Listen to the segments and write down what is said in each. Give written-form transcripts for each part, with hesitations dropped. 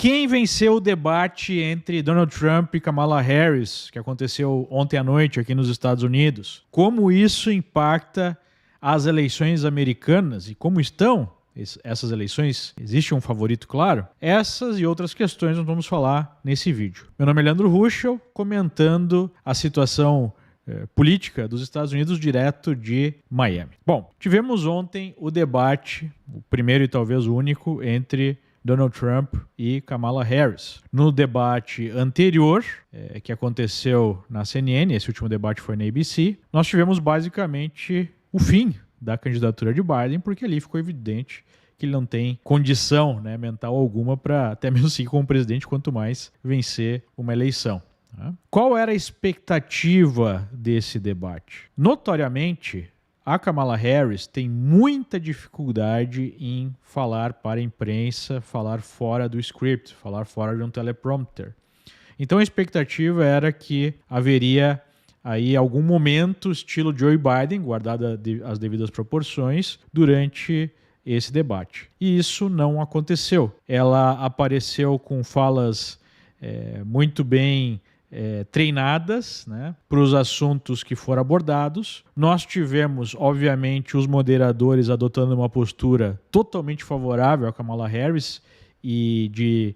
Quem venceu o debate entre Donald Trump e Kamala Harris, que aconteceu ontem à noite aqui nos Estados Unidos? Como isso impacta as eleições americanas e como estão essas eleições? Existe um favorito, claro? Essas e outras questões nós vamos falar nesse vídeo. Meu nome é Leandro Ruschel, comentando a situação política dos Estados Unidos direto de Miami. Bom, tivemos ontem o debate, o primeiro e talvez o único, entre Donald Trump e Kamala Harris. No debate anterior, que aconteceu na CNN, esse último debate foi na ABC, nós tivemos basicamente o fim da candidatura de Biden, porque ali ficou evidente que ele não tem condição, mental alguma para até mesmo seguir como presidente, quanto mais vencer uma eleição. Qual era a expectativa desse debate? Notoriamente, a Kamala Harris tem muita dificuldade em falar para a imprensa, falar fora do script, falar fora de um teleprompter. Então a expectativa era que haveria aí algum momento estilo Joe Biden, guardada as devidas proporções, durante esse debate. E isso não aconteceu. Ela apareceu com falas muito bem treinadas, para os assuntos que foram abordados. Nós tivemos, obviamente, os moderadores adotando uma postura totalmente favorável a Kamala Harris e de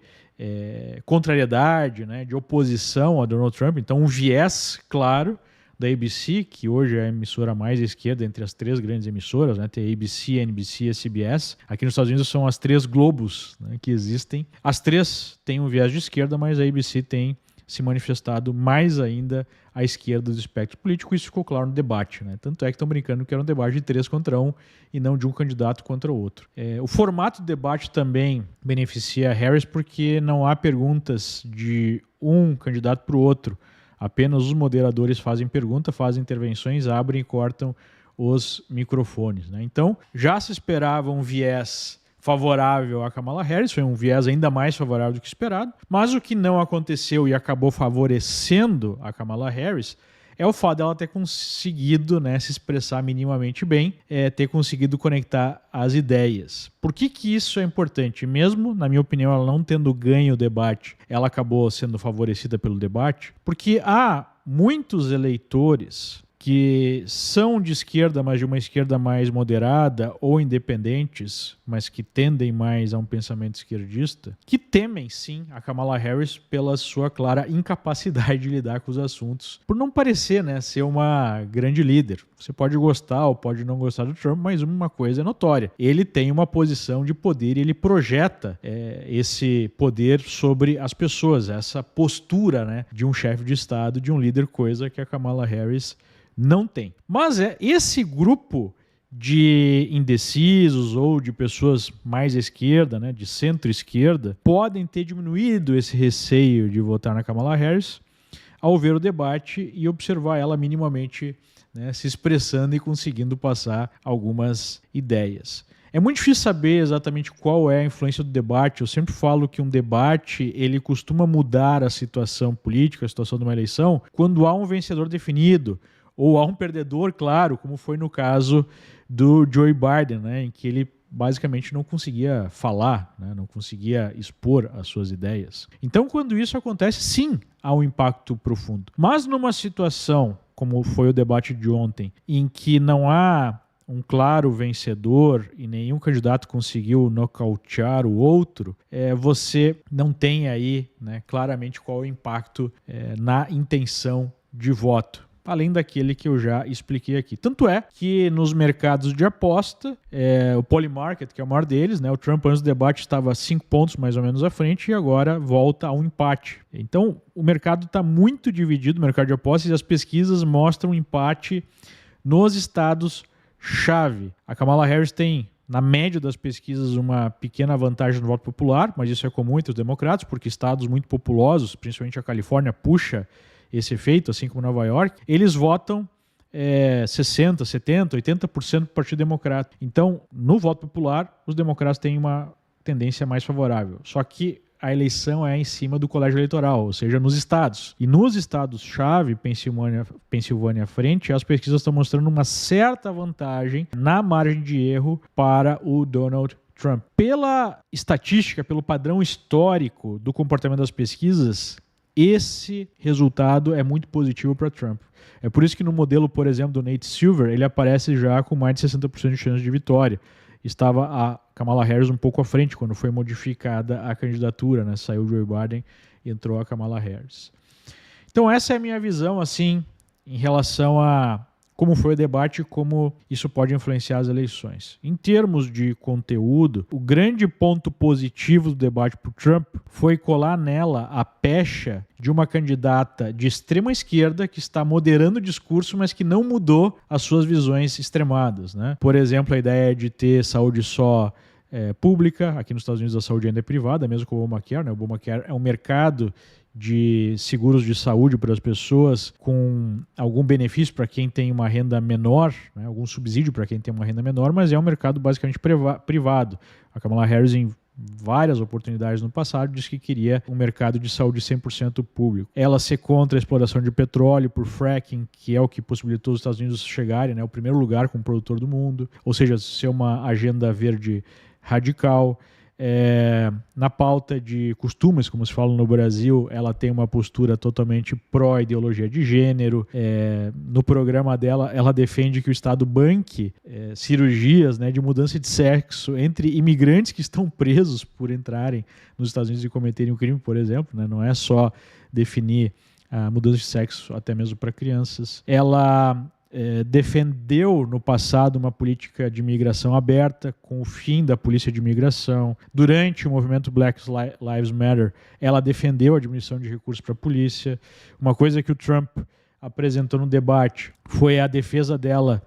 contrariedade, de oposição a Donald Trump. Então, um viés claro da ABC, que hoje é a emissora mais à esquerda entre as três grandes emissoras, tem a ABC, a NBC e a CBS. Aqui nos Estados Unidos são as três Globos que existem. As três têm um viés de esquerda, mas a ABC tem se manifestado mais ainda à esquerda do espectro político. Isso ficou claro no debate. Tanto é que estão brincando que era um debate de 3 contra 1 e não de um candidato contra o outro. O formato do debate também beneficia a Harris porque não há perguntas de um candidato para o outro. Apenas os moderadores fazem pergunta, fazem intervenções, abrem e cortam os microfones. Então, já se esperava um viés favorável a Kamala Harris, foi um viés ainda mais favorável do que esperado, mas o que não aconteceu e acabou favorecendo a Kamala Harris é o fato dela ter conseguido se expressar minimamente bem, ter conseguido conectar as ideias. Por que isso é importante? Mesmo, na minha opinião, ela não tendo ganho o debate, ela acabou sendo favorecida pelo debate, porque há muitos eleitores que são de esquerda, mas de uma esquerda mais moderada, ou independentes, mas que tendem mais a um pensamento esquerdista, que temem sim a Kamala Harris pela sua clara incapacidade de lidar com os assuntos, por não parecer ser uma grande líder. Você pode gostar ou pode não gostar do Trump, mas uma coisa é notória: ele tem uma posição de poder e ele projeta esse poder sobre as pessoas, essa postura de um chefe de Estado, de um líder, coisa que a Kamala Harris não tem. Mas esse grupo de indecisos ou de pessoas mais à esquerda, de centro-esquerda, podem ter diminuído esse receio de votar na Kamala Harris ao ver o debate e observar ela minimamente se expressando e conseguindo passar algumas ideias. É muito difícil saber exatamente qual é a influência do debate. Eu sempre falo que um debate ele costuma mudar a situação política, a situação de uma eleição, quando há um vencedor definido, ou há um perdedor, claro, como foi no caso do Joe Biden, em que ele basicamente não conseguia falar, não conseguia expor as suas ideias. Então, quando isso acontece, sim, há um impacto profundo. Mas numa situação, como foi o debate de ontem, em que não há um claro vencedor e nenhum candidato conseguiu nocautear o outro, você não tem aí claramente qual é o impacto na intenção de voto, além daquele que eu já expliquei aqui. Tanto é que nos mercados de aposta, o Polymarket, que é o maior deles, o Trump antes do debate estava 5 pontos mais ou menos à frente e agora volta a um empate. Então, o mercado está muito dividido, o mercado de apostas, e as pesquisas mostram um empate nos estados-chave. A Kamala Harris tem, na média das pesquisas, uma pequena vantagem no voto popular, mas isso é comum entre os democratas, porque estados muito populosos, principalmente a Califórnia, puxa esse efeito, assim como Nova York, eles votam 60%, 70%, 80% do Partido Democrata. Então, no voto popular, os democratas têm uma tendência mais favorável. Só que a eleição é em cima do colégio eleitoral, ou seja, nos estados. E nos estados-chave, Pensilvânia à frente, as pesquisas estão mostrando uma certa vantagem na margem de erro para o Donald Trump. Pela estatística, pelo padrão histórico do comportamento das pesquisas, esse resultado é muito positivo para Trump. É por isso que no modelo, por exemplo, do Nate Silver, ele aparece já com mais de 60% de chance de vitória. Estava a Kamala Harris um pouco à frente quando foi modificada a candidatura, né? Saiu o Joe Biden e entrou a Kamala Harris. Então essa é a minha visão, assim, em relação a como foi o debate e como isso pode influenciar as eleições. Em termos de conteúdo, o grande ponto positivo do debate para o Trump foi colar nela a pecha de uma candidata de extrema esquerda que está moderando o discurso, mas que não mudou as suas visões extremadas, né? Por exemplo, a ideia de ter saúde só pública. Aqui nos Estados Unidos a saúde ainda é privada, mesmo com o Obamacare, né? O Obamacare é um mercado de seguros de saúde para as pessoas com algum benefício para quem tem uma renda menor, né? Algum subsídio para quem tem uma renda menor, mas é um mercado basicamente privado. A Kamala Harris, em várias oportunidades no passado, disse que queria um mercado de saúde 100% público. Ela ser contra a exploração de petróleo por fracking, que é o que possibilitou os Estados Unidos chegarem, né, o primeiro lugar como produtor do mundo, ou seja, ser uma agenda verde radical. Na pauta de costumes, como se fala no Brasil, ela tem uma postura totalmente pró-ideologia de gênero. No programa dela, ela defende que o Estado banque cirurgias, né, de mudança de sexo entre imigrantes que estão presos por entrarem nos Estados Unidos e cometerem um crime, por exemplo, né? Não é só definir a mudança de sexo até mesmo para crianças. Ela defendeu no passado uma política de imigração aberta, com o fim da polícia de imigração. Durante o movimento Black Lives Matter, ela defendeu a diminuição de recursos para a polícia. Uma coisa que o Trump apresentou no debate foi a defesa dela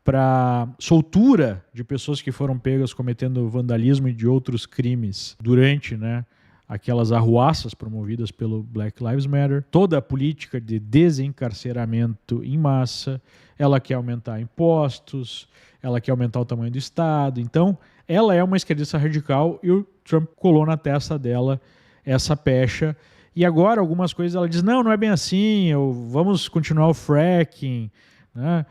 para soltura de pessoas que foram pegas cometendo vandalismo e de outros crimes durante, né, aquelas arruaças promovidas pelo Black Lives Matter, toda a política de desencarceramento em massa. Ela quer aumentar impostos, ela quer aumentar o tamanho do Estado. Então, ela é uma esquerdista radical e o Trump colou na testa dela essa pecha. E agora, algumas coisas, ela diz, não é bem assim, vamos continuar o fracking, né?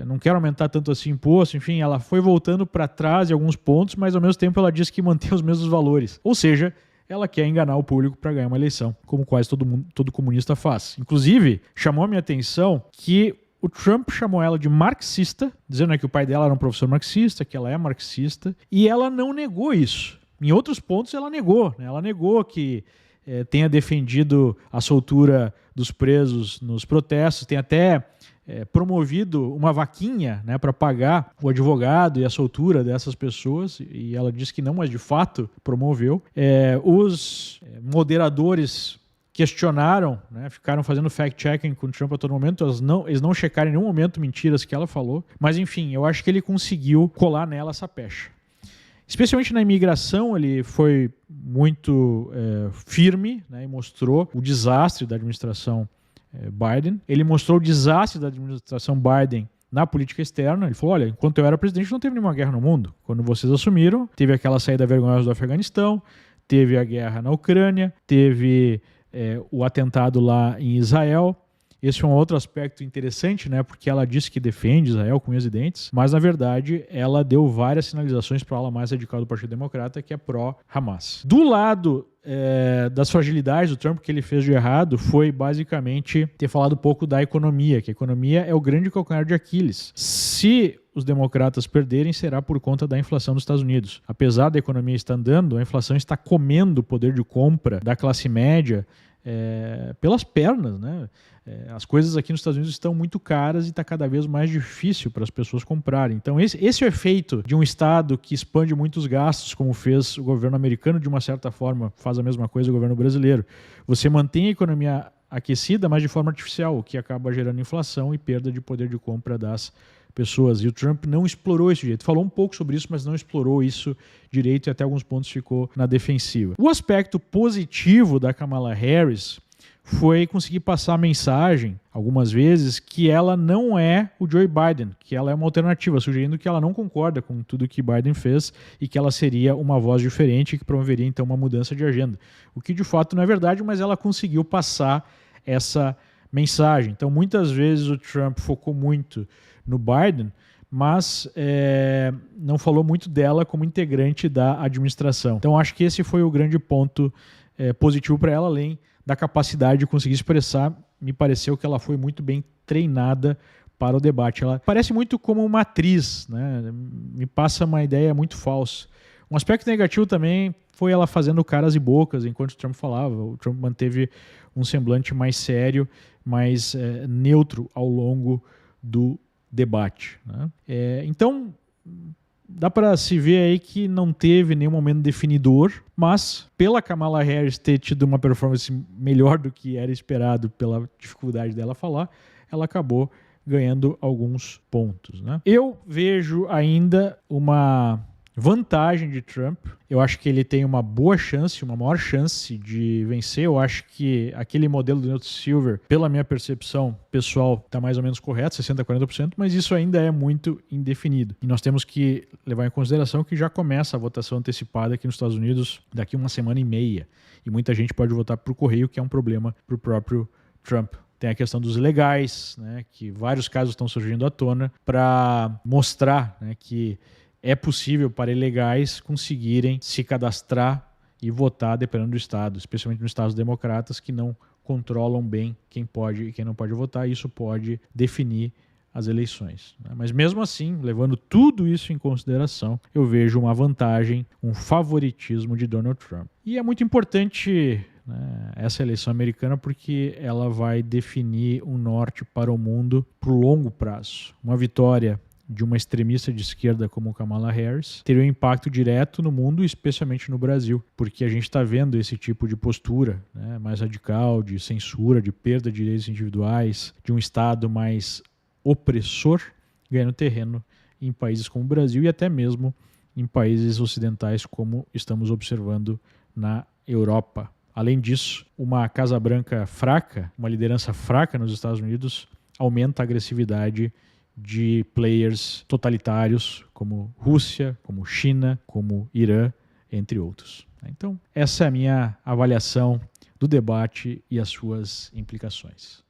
Não quero aumentar tanto assim imposto. Enfim, ela foi voltando para trás em alguns pontos, mas ao mesmo tempo ela diz que mantém os mesmos valores. Ou seja, ela quer enganar o público para ganhar uma eleição, como quase todo comunista faz. Inclusive, chamou a minha atenção que o Trump chamou ela de marxista, dizendo que o pai dela era um professor marxista, que ela é marxista, e ela não negou isso. Em outros pontos ela negou, né? Ela negou que tenha defendido a soltura dos presos nos protestos, tem até promovido uma vaquinha, né, para pagar o advogado e a soltura dessas pessoas, e ela disse que não, mas de fato promoveu. Os moderadores questionaram, né, ficaram fazendo fact-checking com o Trump a todo momento, eles não checaram em nenhum momento mentiras que ela falou, mas enfim, eu acho que ele conseguiu colar nela essa pecha. Especialmente na imigração, ele foi muito firme, né, e mostrou o desastre da administração Biden. Ele mostrou o desastre da administração Biden na política externa. Ele falou, olha, enquanto eu era presidente não teve nenhuma guerra no mundo. Quando vocês assumiram, teve aquela saída vergonhosa do Afeganistão, teve a guerra na Ucrânia, teve o atentado lá em Israel. Esse é um outro aspecto interessante, né? Porque ela disse que defende Israel com unhas e dentes, mas na verdade ela deu várias sinalizações para a ala mais radical do Partido Democrata, que é pró-Hamas. Do lado das fragilidades do Trump, que ele fez de errado, foi basicamente ter falado um pouco da economia, que a economia é o grande calcanhar de Aquiles. Se os democratas perderem, será por conta da inflação dos Estados Unidos. Apesar da economia estar andando, a inflação está comendo o poder de compra da classe média pelas pernas, né? As coisas aqui nos Estados Unidos estão muito caras e está cada vez mais difícil para as pessoas comprarem. Então esse é o efeito de um Estado que expande muitos gastos, como fez o governo americano, de uma certa forma faz a mesma coisa o governo brasileiro. Você mantém a economia aquecida, mas de forma artificial, o que acaba gerando inflação e perda de poder de compra das pessoas. E o Trump não explorou esse direito. Falou um pouco sobre isso, mas não explorou isso direito e até alguns pontos ficou na defensiva. O aspecto positivo da Kamala Harris foi conseguir passar a mensagem, algumas vezes, que ela não é o Joe Biden, que ela é uma alternativa, sugerindo que ela não concorda com tudo que Biden fez e que ela seria uma voz diferente que promoveria, então, uma mudança de agenda. O que, de fato, não é verdade, mas ela conseguiu passar essa mensagem. Então, muitas vezes o Trump focou muito no Biden, mas não falou muito dela como integrante da administração. Então acho que esse foi o grande ponto positivo para ela, além da capacidade de conseguir expressar. Me pareceu que ela foi muito bem treinada para o debate. Ela parece muito como uma atriz, né? Me passa uma ideia muito falsa. Um aspecto negativo também foi ela fazendo caras e bocas enquanto o Trump falava. O Trump manteve um semblante mais sério, mais neutro ao longo do debate, né? Então, dá para se ver aí que não teve nenhum momento definidor, mas pela Kamala Harris ter tido uma performance melhor do que era esperado pela dificuldade dela falar, ela acabou ganhando alguns pontos, né? Eu vejo ainda uma vantagem de Trump. Eu acho que ele tem uma boa chance, uma maior chance de vencer. Eu acho que aquele modelo do Newt Silver, pela minha percepção pessoal, está mais ou menos correto, 60% a 40%, mas isso ainda é muito indefinido. E nós temos que levar em consideração que já começa a votação antecipada aqui nos Estados Unidos daqui uma semana e meia. E muita gente pode votar por correio, que é um problema para o próprio Trump. Tem a questão dos ilegais, né, que vários casos estão surgindo à tona para mostrar, né, que é possível para ilegais conseguirem se cadastrar e votar dependendo do estado, especialmente nos estados democratas que não controlam bem quem pode e quem não pode votar, e isso pode definir as eleições, né? Mas mesmo assim, levando tudo isso em consideração, eu vejo uma vantagem, um favoritismo de Donald Trump. E é muito importante, né, essa eleição americana, porque ela vai definir um norte para o mundo por longo prazo. Uma vitória de uma extremista de esquerda como Kamala Harris teria um impacto direto no mundo, especialmente no Brasil, porque a gente está vendo esse tipo de postura, né, mais radical, de censura, de perda de direitos individuais, de um Estado mais opressor, ganhando terreno em países como o Brasil e até mesmo em países ocidentais, como estamos observando na Europa. Além disso, uma Casa Branca fraca, uma liderança fraca nos Estados Unidos, aumenta a agressividade de players totalitários como Rússia, como China, como Irã, entre outros. Então, essa é a minha avaliação do debate e as suas implicações.